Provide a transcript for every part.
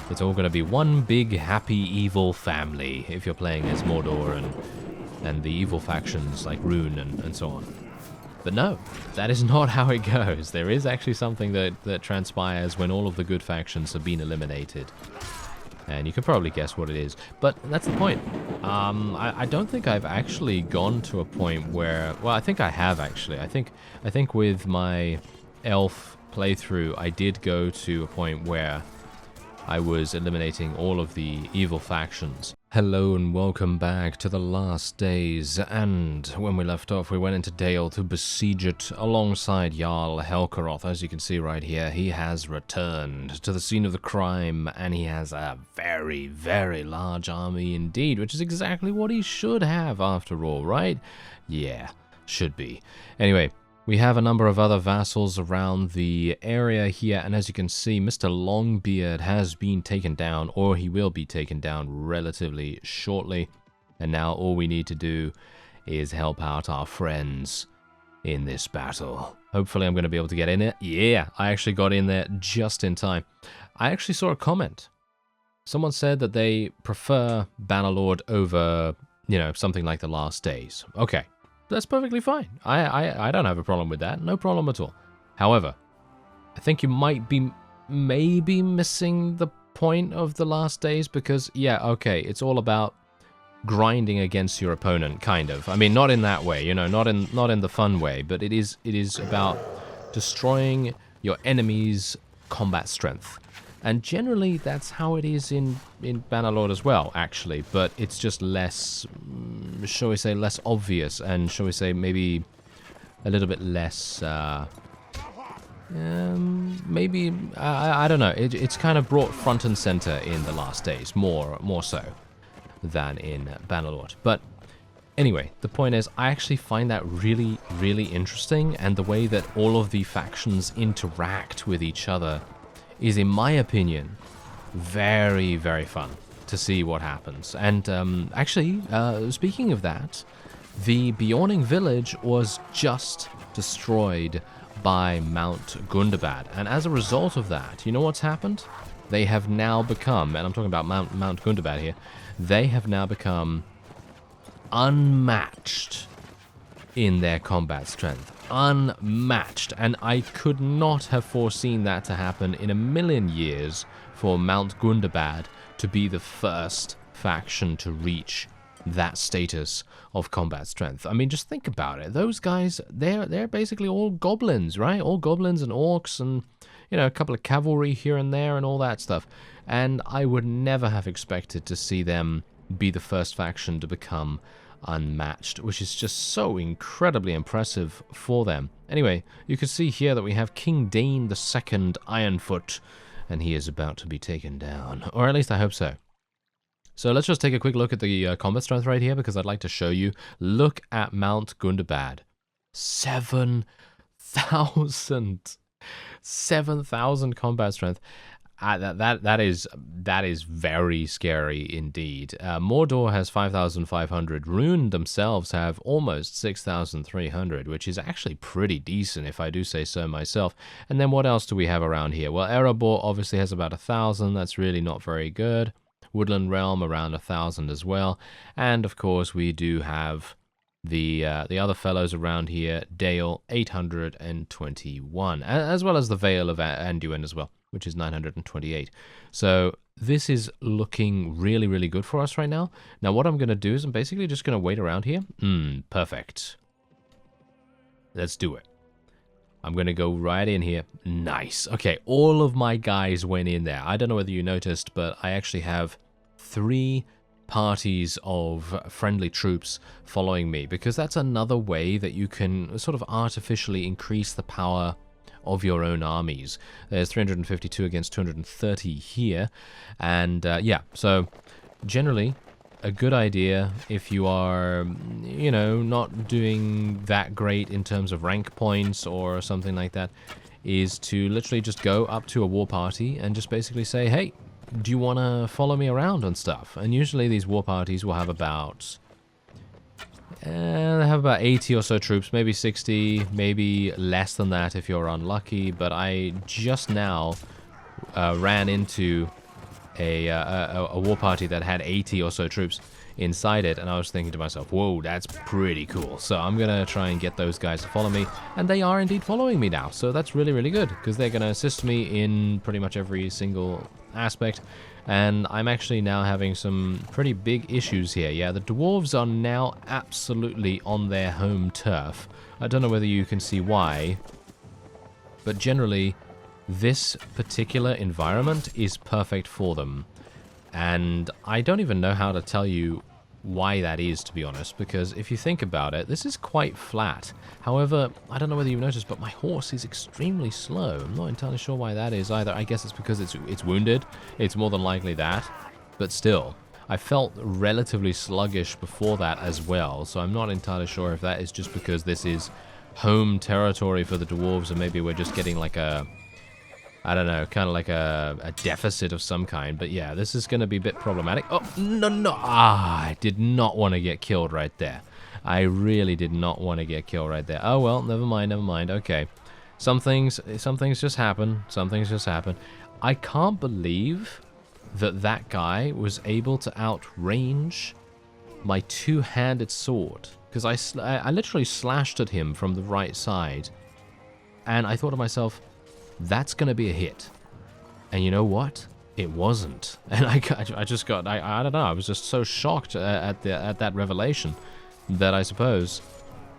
It's all going to be one big, happy, evil family if you're playing as Mordor and the evil factions like Rune and so on. But no, that is not how it goes. There is actually something that transpires when all of the good factions have been eliminated. And you can probably guess what it is. But that's the point. I don't think I've actually gone to a point where... Well, I think I have, actually. I think with my elf playthrough, I did go to a point where I was eliminating all of the evil factions. Hello and welcome back to the last days, and when we left off we went into Dale to besiege it alongside Jarl Helkaroth. As you can see right here, he has returned to the scene of the crime, and he has a very, very large army indeed, which is exactly what he should have after all, right? Yeah, should be. Anyway, we have a number of other vassals around the area here, and as you can see, Mr. Longbeard has been taken down, or he will be taken down relatively shortly. And now all we need to do is help out our friends in this battle. Hopefully I'm going to be able to get in it. Yeah, I actually got in there just in time. I actually saw a comment. Someone said that they prefer Bannerlord over, you know, something like the Last Days. Okay. That's perfectly fine. I don't have a problem with that. No problem at all. However, I think you might be maybe missing the point of the Last Days because, yeah, okay, it's all about grinding against your opponent, kind of. I mean, not in that way, you know, not in the fun way, but it is about destroying your enemy's combat strength. And generally, that's how it is in Bannerlord as well, actually. But it's just less, shall we say, less obvious, and shall we say, maybe a little bit less, maybe, I don't know. It's kind of brought front and center in the Last Days, more so than in Bannerlord. But anyway, the point is, I actually find that really, really interesting, and the way that all of the factions interact with each other is, in my opinion, very, very fun to see what happens. And actually, speaking of that, the Bjorning village was just destroyed by Mount Gundabad. And as a result of that, you know what's happened? They have now become, and I'm talking about Mount Gundabad here, they have now become unmatched in their combat strength. Unmatched, and I could not have foreseen that to happen in a million years for Mount Gundabad to be the first faction to reach that status of combat strength. I mean, just think about it. Those guys, they're basically all goblins, right? All goblins and orcs and, you know, a couple of cavalry here and there and all that stuff. And I would never have expected to see them be the first faction to become unmatched, which is just so incredibly impressive for them. Anyway, you can see here that we have King Dane II Ironfoot, and he is about to be taken down, or at least I hope so. So let's just take a quick look at the combat strength right here, because I'd like to show you. Look at Mount Gundabad. 7,000 combat strength. That is very scary indeed. Mordor has 5,500. Rune themselves have almost 6,300, which is actually pretty decent, if I do say so myself. And then what else do we have around here? Well, Erebor obviously has about 1,000. That's really not very good. Woodland Realm around 1,000 as well. And of course, we do have the other fellows around here. Dale 821, as well as the Vale of Anduin as well, which is 928. So this is looking really, really good for us right now. Now what I'm going to do is I'm basically just going to wait around here. Perfect. Let's do it. I'm going to go right in here. Nice. Okay, all of my guys went in there. I don't know whether you noticed, but I actually have 3 parties of friendly troops following me, because that's another way that you can sort of artificially increase the power of your own armies. There's 352 against 230 here, and yeah, so generally a good idea if you are, you know, not doing that great in terms of rank points or something like that, is to literally just go up to a war party and just basically say, hey, do you want to follow me around and stuff? And usually these war parties will have about they have about 80 or so troops, maybe 60, maybe less than that if you're unlucky. But I just now ran into a war party that had 80 or so troops inside it, and I was thinking to myself, whoa, that's pretty cool. So I'm gonna try and get those guys to follow me, and they are indeed following me now, so that's really, really good, because they're gonna assist me in pretty much every single aspect. And I'm actually now having some pretty big issues here. Yeah, the dwarves are now absolutely on their home turf. I don't know whether you can see why, but generally this particular environment is perfect for them. And I don't even know how to tell you why that is, to be honest, because if you think about it, this is quite flat. However, I don't know whether you've noticed, but my horse is extremely slow. I'm not entirely sure why that is either. I guess it's because it's wounded. It's more than likely that. But still, I felt relatively sluggish before that as well, so I'm not entirely sure if that is just because this is home territory for the dwarves, or maybe we're just getting like a, I don't know, kind of like a deficit of some kind. But yeah, this is going to be a bit problematic. Oh, no. I did not want to get killed right there. I really did not want to get killed right there. Oh, well, never mind. Okay. Some things just happen. I can't believe that guy was able to outrange my two-handed sword. Because I literally slashed at him from the right side. And I thought to myself, that's going to be a hit. And you know what? It wasn't. And I just got, I don't know, I was just so shocked at that revelation that I suppose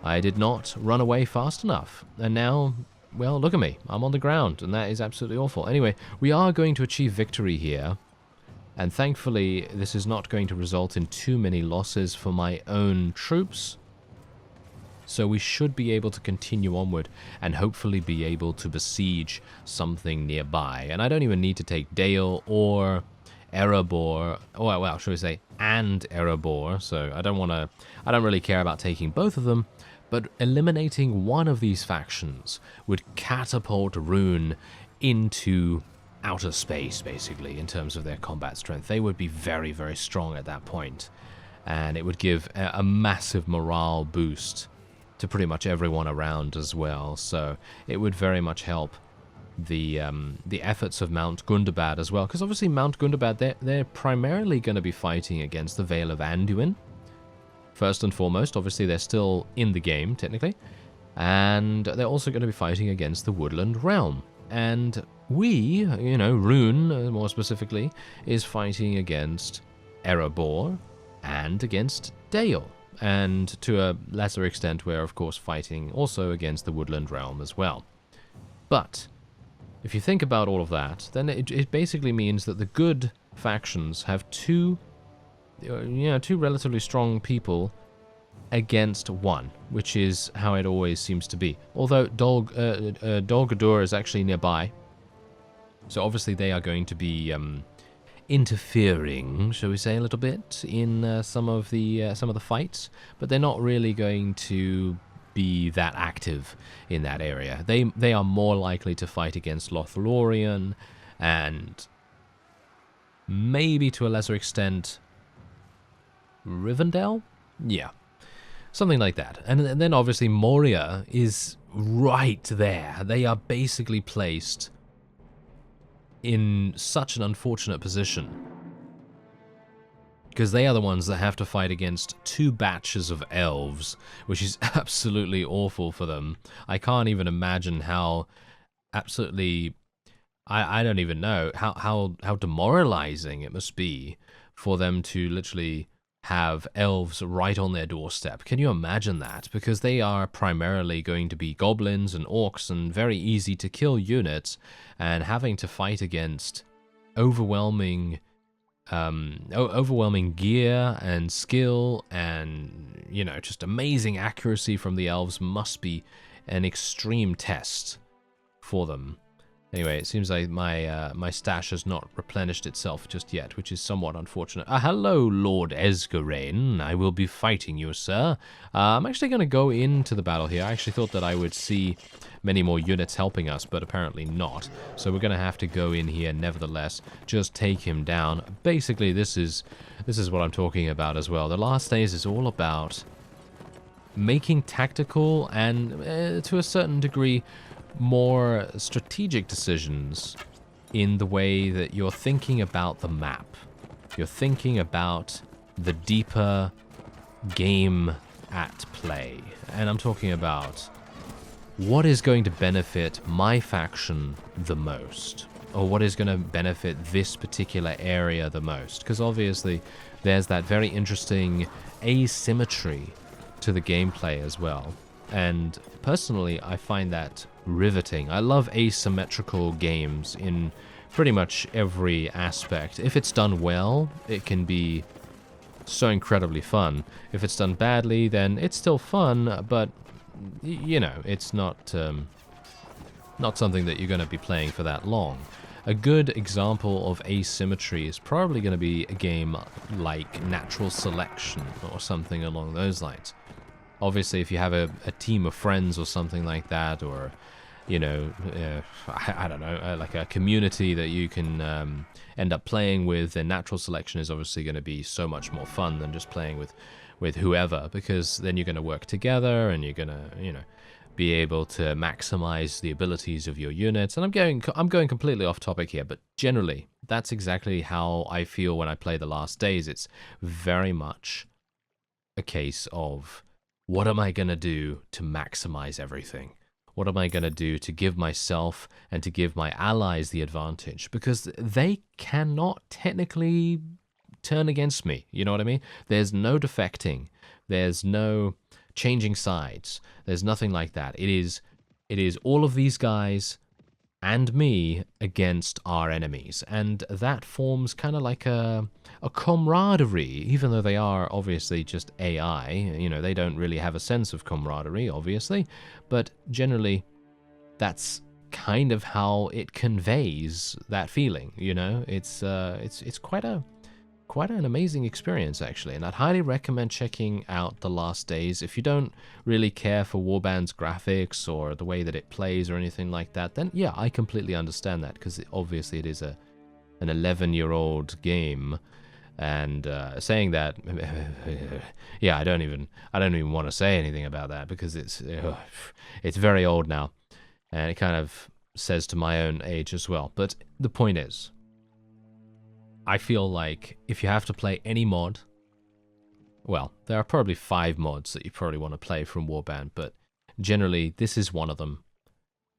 I did not run away fast enough. And now, well, look at me. I'm on the ground, and that is absolutely awful. Anyway, we are going to achieve victory here. And thankfully, this is not going to result in too many losses for my own troops. So we should be able to continue onward and hopefully be able to besiege something nearby. And I don't even need to take Dale or Erebor, or well, should we say, and Erebor. So I don't really care about taking both of them, but eliminating one of these factions would catapult Rune into outer space, basically, in terms of their combat strength. They would be very, very strong at that point, and it would give a massive morale boost to pretty much everyone around as well. So it would very much help the efforts of Mount Gundabad as well, because obviously Mount Gundabad, they're primarily going to be fighting against the Vale of Anduin. First and foremost, obviously they're still in the game, technically, and they're also going to be fighting against the Woodland Realm. And we, you know, Rune, more specifically, is fighting against Erebor and against Dale. And to a lesser extent, we're of course fighting also against the Woodland Realm as well. But if you think about all of that, then it basically means that the good factions have two relatively strong people against one, which is how it always seems to be. Although Dol Guldur is actually nearby, so obviously they are going to be interfering, shall we say, a little bit in some of the fights, but they're not really going to be that active in that area. They are more likely to fight against Lothlorien and maybe to a lesser extent Rivendell? Yeah, something like that. And then obviously Moria is right there. They are basically placed in such an unfortunate position, because they are the ones that have to fight against two batches of elves, which is absolutely awful for them. I can't even imagine how absolutely, I don't even know how demoralizing it must be for them to literally have elves right on their doorstep. Can you imagine that? Because they are primarily going to be goblins and orcs and very easy to kill units, and having to fight against overwhelming gear and skill and, you know, just amazing accuracy from the elves must be an extreme test for them. Anyway, it seems like my stash has not replenished itself just yet, which is somewhat unfortunate. Hello, Lord Esgarain. I will be fighting you, sir. I'm actually going to go into the battle here. I actually thought that I would see many more units helping us, but apparently not. So we're going to have to go in here nevertheless, just take him down. Basically, this is what I'm talking about as well. The last days is all about making tactical and, to a certain degree, more strategic decisions in the way that you're thinking about the map. You're thinking about the deeper game at play. And I'm talking about what is going to benefit my faction the most, or what is going to benefit this particular area the most. Because obviously there's that very interesting asymmetry to the gameplay as well. And personally, I find that riveting. I love asymmetrical games in pretty much every aspect. If it's done well, it can be so incredibly fun. If it's done badly, then it's still fun, but you know, it's not something that you're going to be playing for that long. A good example of asymmetry is probably going to be a game like Natural Selection or something along those lines. Obviously, if you have a team of friends or something like that, or, you know, I don't know, like a community that you can end up playing with, then Natural Selection is obviously going to be so much more fun than just playing with whoever, because then you're going to work together and you're going to, you know, be able to maximize the abilities of your units. And I'm going completely off topic here, but generally, that's exactly how I feel when I play The Last Days. It's very much a case of, what am I going to do to maximize everything? What am I going to do to give myself and to give my allies the advantage? Because they cannot technically turn against me. You know what I mean? There's no defecting. There's no changing sides. There's nothing like that. It is all of these guys and me against our enemies. And that forms kind of like a camaraderie, even though they are obviously just AI. You know, they don't really have a sense of camaraderie, obviously, but generally that's kind of how it conveys that feeling. You know, it's quite an amazing experience, actually, and I'd highly recommend checking out The Last Days. If you don't really care for Warband's graphics or the way that it plays or anything like that, then yeah, I completely understand that, because obviously it is an 11-year-old game. And saying that, yeah, I don't even want to say anything about that, because it's very old now, and it kind of says to my own age as well. But the point is, I feel like if you have to play any mod, well, there are probably 5 mods that you probably want to play from Warband, but generally this is one of them.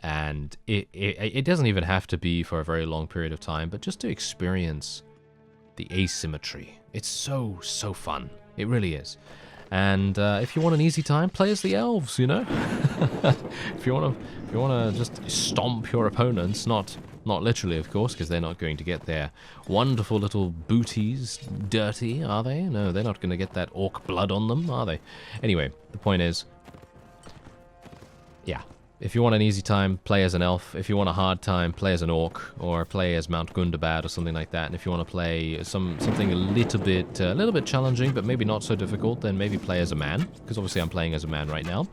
And it doesn't even have to be for a very long period of time, but just to experience the asymmetry. It's so fun. It really is. And if you want an easy time, play as the elves, you know? if you want to just stomp your opponents, not literally, of course, because they're not going to get their wonderful little booties dirty, are they? No, they're not going to get that orc blood on them, are they? Anyway, the point is, yeah, if you want an easy time, play as an elf. If you want a hard time, play as an orc, or play as Mount GUNDABAD or something like that. And if you want to play something a little bit challenging, but maybe not so difficult, then maybe play as a man, because obviously I'm playing as a man right now.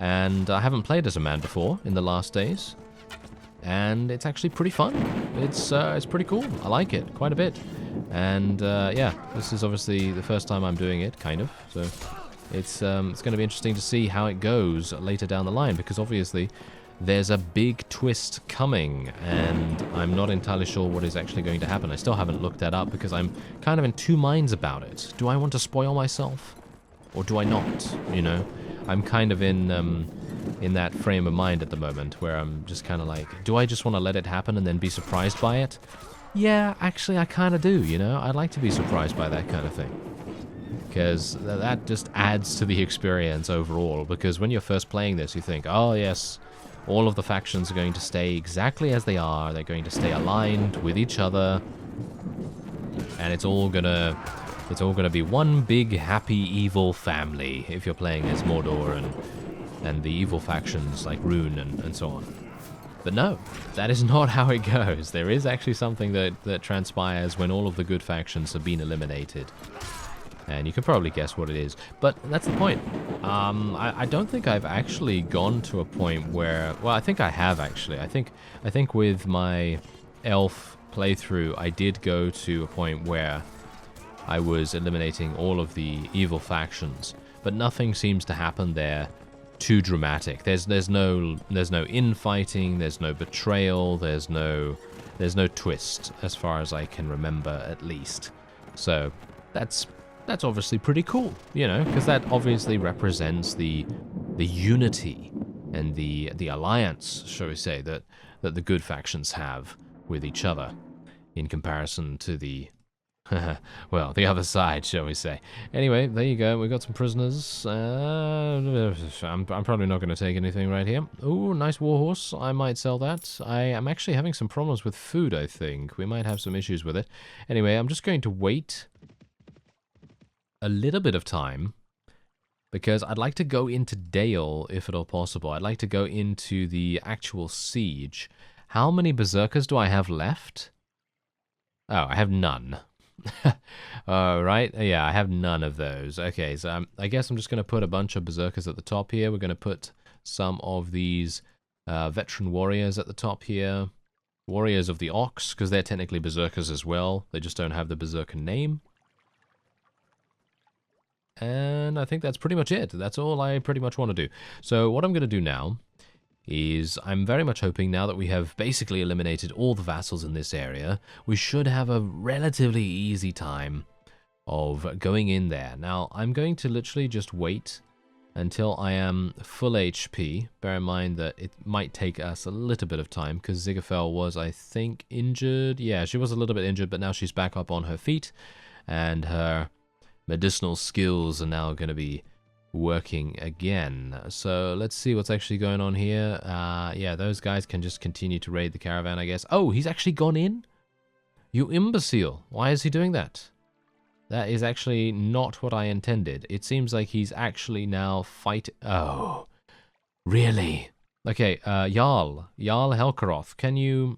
And I haven't played as a man before in The Last Days. And it's actually pretty fun. It's pretty cool. I like it quite a bit. And yeah, this is obviously the first time I'm doing it, kind of. So it's going to be interesting to see how it goes later down the line, because obviously there's a big twist coming, and I'm not entirely sure what is actually going to happen. I still haven't looked that up, because I'm kind of in two minds about it. Do I want to spoil myself, or do I not? You know, I'm kind of in that frame of mind at the moment, where I'm just kind of like, do I just want to let it happen and then be surprised by it? Yeah, actually I kind of do, you know? I'd like to be surprised by that kind of thing, because that just adds to the experience overall. Because when you're first playing this, you think, oh yes, all of the factions are going to stay exactly as they are, they're going to stay aligned with each other, and it's all gonna be one big happy evil family if you're playing as Mordor and the evil factions like Rune and so on. But no, that is not how it goes. There is actually something that transpires when all of the good factions have been eliminated. And you can probably guess what it is. But that's the point. I don't think I've actually gone to a point where... Well, I think I have, actually. I think with my elf playthrough, I did go to a point where I was eliminating all of the evil factions. But nothing seems to happen there too dramatic. There's no infighting, there's no betrayal, there's There's no twist, as far as I can remember, at least. So that's obviously pretty cool, you know, because that obviously represents the unity and the alliance, shall we say, that the good factions have with each other, in comparison to the well, the other side, shall we say. Anyway, there you go. We got some prisoners. I'm probably not going to take anything right here. Ooh, nice warhorse. I might sell that. I am actually having some problems with food, I think. We might have some issues with it. Anyway, I'm just going to wait a little bit of time, because I'd like to go into Dale, if at all possible. I'd like to go into the actual siege. How many berserkers do I have left? Oh, I have none. Right? Yeah, I have none of those. Okay, so I guess I'm just going to put a bunch of berserkers at the top here. We're going to put some of these veteran warriors at the top here. Warriors of the Ox, because they're technically berserkers as well. They just don't have the berserker name. And I think that's pretty much it. That's all I pretty much want to do. So what I'm going to do now is I'm very much hoping, now that we have basically eliminated all the vassals in this area, we should have a relatively easy time of going in there. Now, I'm going to literally just wait until I am full HP. Bear in mind that it might take us a little bit of time, because Zigafel was, I think, injured. Yeah, she was a little bit injured, but now she's back up on her feet, and her medicinal skills are now going to be working again. So let's see what's actually going on here. Yeah, those guys can just continue to raid the caravan, I guess. Oh, he's actually gone in? You imbecile. Why is he doing that? That is actually not what I intended. It seems like he's actually now fighting. Oh, really? Okay, Jarl Helkaroth, can you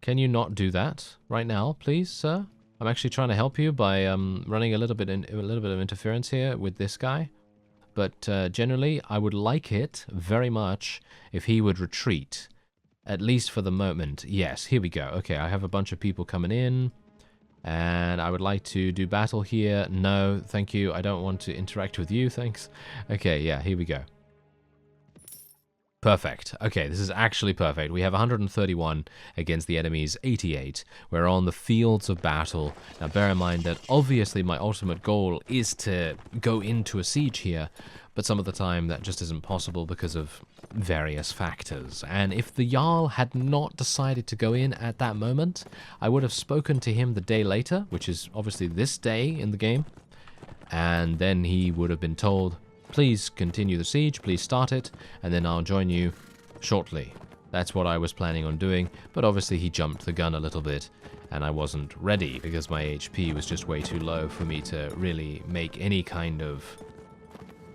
not do that right now, please, sir? I'm actually trying to help you by running a little bit of interference here with this guy, but generally I would like it very much if he would retreat, at least for the moment. Yes, here we go. Okay, I have a bunch of people coming in, and I would like to do battle here. No, thank you. I don't want to interact with you, thanks. Okay, yeah, here we go. Perfect. Okay, this is actually perfect. We have 131 against the enemy's 88. We're on the fields of battle. Now, bear in mind that obviously my ultimate goal is to go into a siege here, but some of the time that just isn't possible because of various factors. And if the Jarl had not decided to go in at that moment, I would have spoken to him the day later, which is obviously this day in the game, and then he would have been told, please continue the siege, please start it, and then I'll join you shortly. That's what I was planning on doing, but obviously he jumped the gun a little bit, and I wasn't ready because my HP was just way too low for me to really make any kind of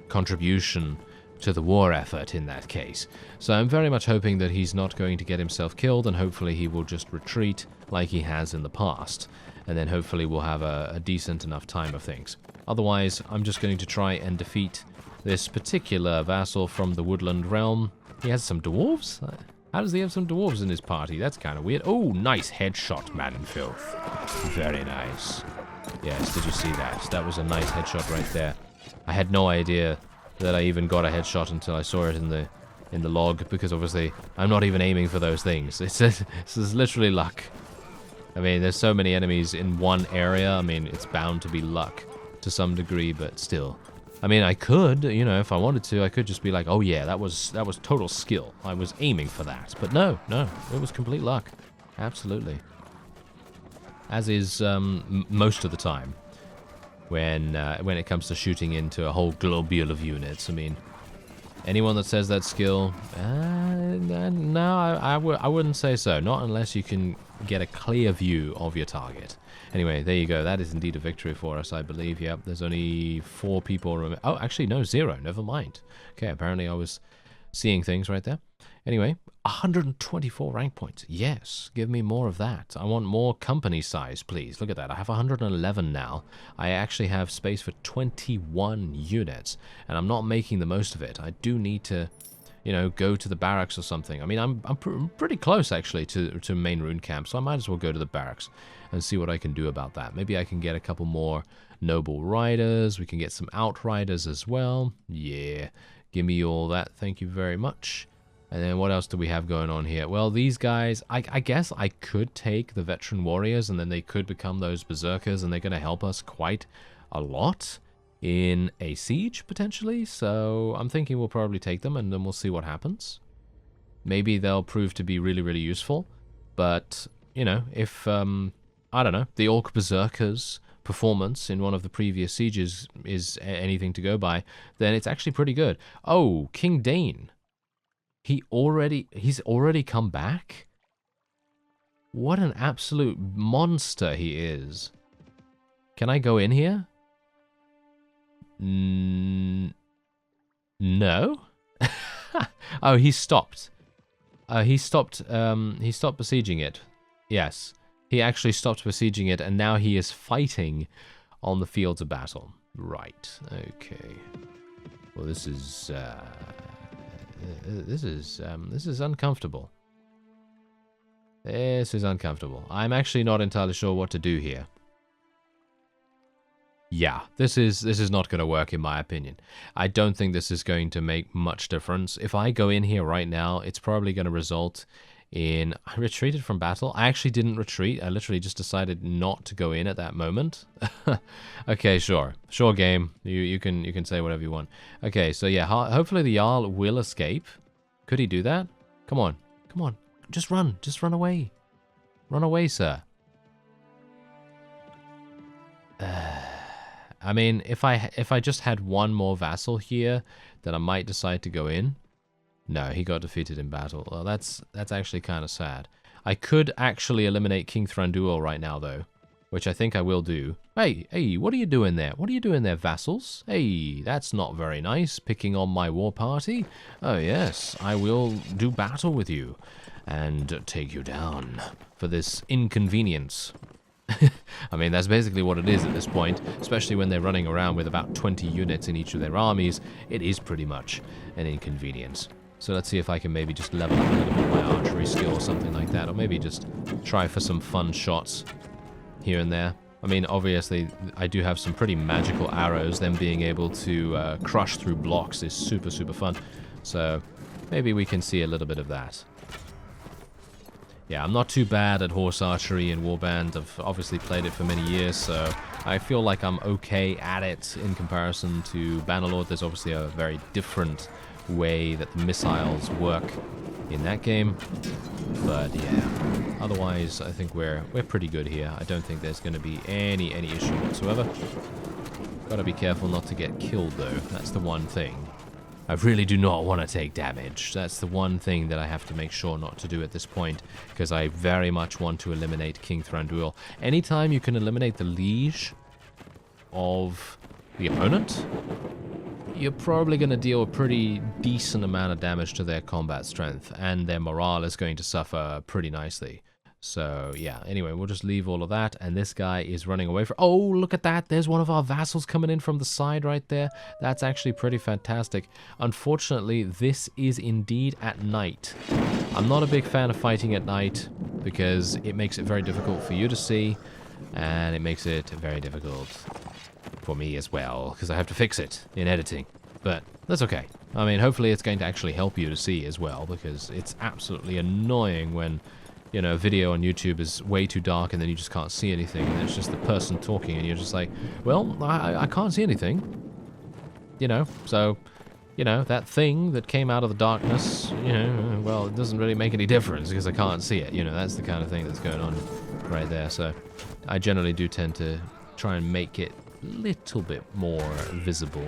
contribution to the war effort in that case. So I'm very much hoping that he's not going to get himself killed, and hopefully he will just retreat like he has in the past, and then hopefully we'll have a decent enough time of things. Otherwise, I'm just going to try and defeat this particular vassal from the Woodland Realm. He has some dwarves? How does he have some dwarves in his party? That's kind of weird. Oh, nice headshot, man in filth. Very nice. Yes, did you see that? That was a nice headshot right there. I had no idea that I even got a headshot until I saw it in the log, because obviously I'm not even aiming for those things. This is literally luck. I mean, there's so many enemies in one area. I mean, it's bound to be luck to some degree, but still. I mean, I could, you know, if I wanted to, I could just be like, oh yeah, that was total skill. I was aiming for that. But no, it was complete luck. Absolutely. As is most of the time when it comes to shooting into a whole globule of units. I mean, anyone that says that skill, no, I wouldn't say so. Not unless you can get a clear view of your target. Anyway, there you go. That is indeed a victory for us, I believe. Yep, there's only 4 people. Oh, actually, no, 0. Never mind. Okay, apparently I was seeing things right there. Anyway, 124 rank points. Yes, give me more of that. I want more company size, please. Look at that. I have 111 now. I actually have space for 21 units, and I'm not making the most of it. I do need to, you know, go to the barracks or something. I mean, I'm pretty close, actually, to main rune camp, so I might as well go to the barracks and see what I can do about that. Maybe I can get a couple more noble riders. We can get some outriders as well. Yeah, give me all that. Thank you very much. And then what else do we have going on here? Well, these guys, I guess I could take the veteran warriors and then they could become those berserkers and they're going to help us quite a lot in a siege, potentially. So I'm thinking we'll probably take them and then we'll see what happens. Maybe they'll prove to be really, really useful. But, you know, if, I don't know, the Orc Berserkers performance in one of the previous sieges is anything to go by, then it's actually pretty good. Oh, King Dane. He's already come back? What an absolute monster he is. Can I go in here? No? Oh, he stopped. He stopped besieging it. Yes. He actually stopped besieging it, and now he is fighting on the fields of battle. Right. Okay. Well, this is uncomfortable. This is uncomfortable. I'm actually not entirely sure what to do here. Yeah, this is not going to work in my opinion. I don't think this is going to make much difference. If I go in here right now, it's probably going to result in... I retreated from battle. I actually didn't retreat. I literally just decided not to go in at that moment. Okay, sure. Sure game. You can say whatever you want. Okay, so yeah, hopefully the Jarl will escape. Could he do that? Come on. Come on. Just run. Just run away. Run away, sir. I mean, if I just had one more vassal here, then I might decide to go in. No, he got defeated in battle. Well, that's actually kind of sad. I could actually eliminate King Thranduil right now, though, which I think I will do. Hey, what are you doing there? What are you doing there, vassals? Hey, that's not very nice, picking on my war party. Oh, yes, I will do battle with you and take you down for this inconvenience. I mean, that's basically what it is at this point, especially when they're running around with about 20 units in each of their armies. It is pretty much an inconvenience. So let's see if I can maybe just level up a little bit my archery skill or something like that, or maybe just try for some fun shots here and there. I mean, obviously, I do have some pretty magical arrows. Them being able to crush through blocks is super, super fun. So maybe we can see a little bit of that. Yeah, I'm not too bad at horse archery and Warband. I've obviously played it for many years, so I feel like I'm okay at it in comparison to Bannerlord. There's obviously a very different way that the missiles work in that game. But yeah, otherwise I think we're pretty good here. I don't think there's going to be any issue whatsoever. Gotta be careful not to get killed though. That's the one thing. I really do not want to take damage. That's the one thing that I have to make sure not to do at this point, because I very much want to eliminate King Thranduil. Anytime you can eliminate the liege of the opponent, you're probably going to deal a pretty decent amount of damage to their combat strength, and their morale is going to suffer pretty nicely. So, yeah, anyway, we'll just leave all of that, and this guy is running away from... Oh, look at that! There's one of our vassals coming in from the side right there. That's actually pretty fantastic. Unfortunately, this is indeed at night. I'm not a big fan of fighting at night, because it makes it very difficult for you to see, and it makes it very difficult for me as well, because I have to fix it in editing. But that's okay. I mean, hopefully it's going to actually help you to see as well, because it's absolutely annoying when... you know, a video on YouTube is way too dark and then you just can't see anything and it's just the person talking and you're just like, well, I can't see anything. You know, so, you know, that thing that came out of the darkness, you know, well, it doesn't really make any difference because I can't see it. You know, that's the kind of thing that's going on right there. So I generally do tend to try and make it a little bit more visible.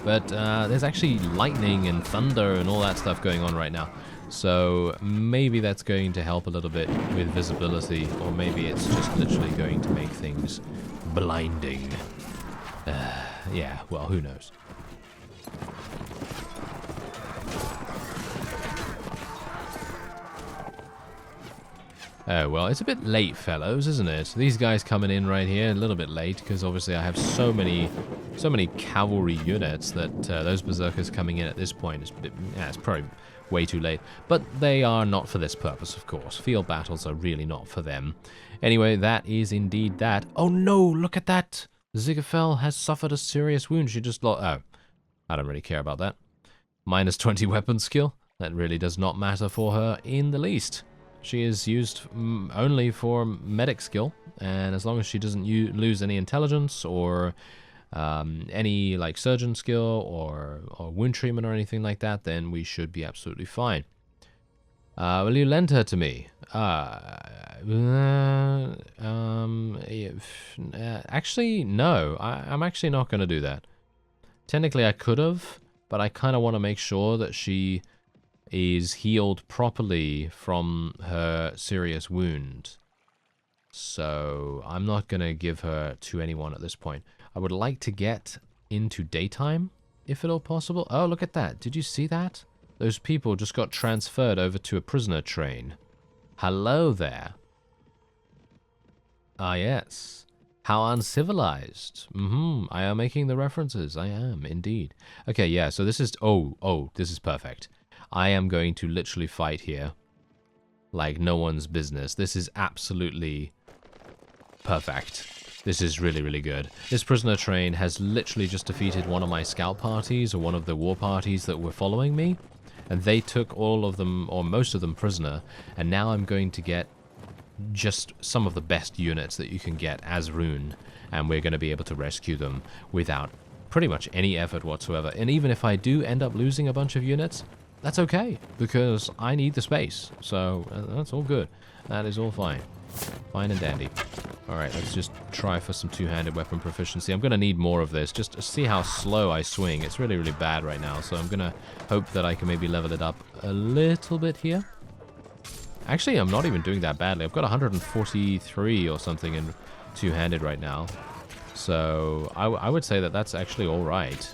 But there's actually lightning and thunder and all that stuff going on right now. So maybe that's going to help a little bit with visibility, or maybe it's just literally going to make things blinding. Yeah, well, who knows? Oh, well, it's a bit late, fellows, isn't it? These guys coming in right here, a little bit late, because obviously I have so many cavalry units that those berserkers coming in at this point is a bit, yeah, it's probably way too late. But they are not for this purpose, of course. Field battles are really not for them. Anyway, that is indeed that. Oh no, look at that! Zigafel has suffered a serious wound. She just lost... Oh, I don't really care about that. -20 weapon skill. That really does not matter for her in the least. She is used only for medic skill, and as long as she doesn't lose any intelligence or any like surgeon skill or wound treatment or anything like that, then we should be absolutely fine. Will you lend her to me? Actually, no. I'm actually not going to do that. Technically, I could have, but I kind of want to make sure that she is healed properly from her serious wound. So I'm not going to give her to anyone at this point. I would like to get into daytime, if at all possible. Oh, look at that. Did you see that? Those people just got transferred over to a prisoner train. Hello there. Ah, yes. How uncivilized. I am making the references. I am, indeed. Okay, yeah, so this is... Oh, this is perfect. I am going to literally fight here like no one's business. This is absolutely perfect. This is really, really good. This prisoner train has literally just defeated one of my scout parties or one of the war parties that were following me. And they took all of them, or most of them, prisoner. And now I'm going to get just some of the best units that you can get as Rune. And we're going to be able to rescue them without pretty much any effort whatsoever. And even if I do end up losing a bunch of units, that's okay, because I need the space. So that's all good. That is all fine. Fine and dandy. Alright, let's just try for some two-handed weapon proficiency. I'm going to need more of this, just to see how slow I swing. It's really, really bad right now, so I'm going to hope that I can maybe level it up a little bit here. Actually, I'm not even doing that badly. I've got 143 or something in two-handed right now. So I would say that that's actually alright.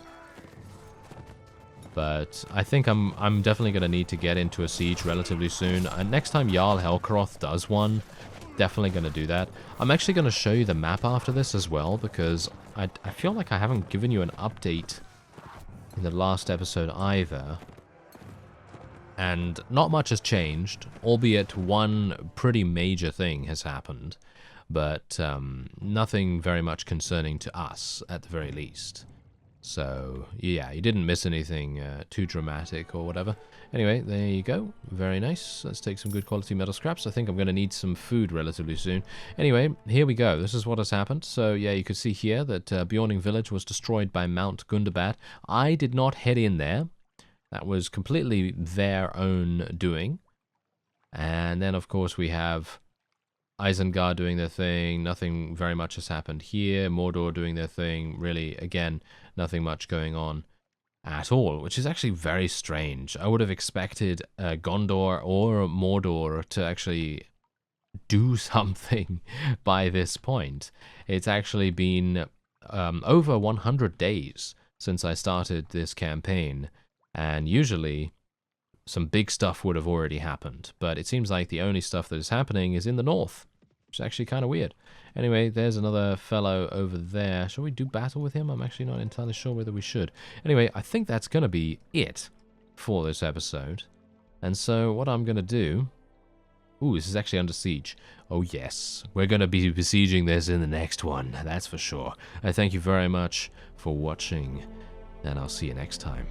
But I think I'm definitely going to need to get into a siege relatively soon. Next time Jarl Helkeroth does one, definitely going to do that. I'm actually going to show you the map after this as well, because I feel like I haven't given you an update in the last episode either. And not much has changed, albeit one pretty major thing has happened. But nothing very much concerning to us, at the very least. So, yeah, you didn't miss anything too dramatic or whatever. Anyway, there you go. Very nice. Let's take some good quality metal scraps. I think I'm going to need some food relatively soon. Anyway, here we go. This is what has happened. So, yeah, you could see here that Bjorning Village was destroyed by Mount GUNDABAD. I did not head in there. That was completely their own doing. And then, of course, we have Isengard doing their thing. Nothing very much has happened here. Mordor doing their thing. Really, again, nothing much going on at all, which is actually very strange. I would have expected Gondor or Mordor to actually do something by this point. It's actually been over 100 days since I started this campaign, and usually some big stuff would have already happened, but it seems like the only stuff that is happening is in the north, which is actually kind of weird. Anyway, there's another fellow over there. Shall we do battle with him? I'm actually not entirely sure whether we should. Anyway, I think that's going to be it for this episode. And so what I'm going to do... Ooh, this is actually under siege. Oh, yes. We're going to be besieging this in the next one. That's for sure. I thank you very much for watching, and I'll see you next time.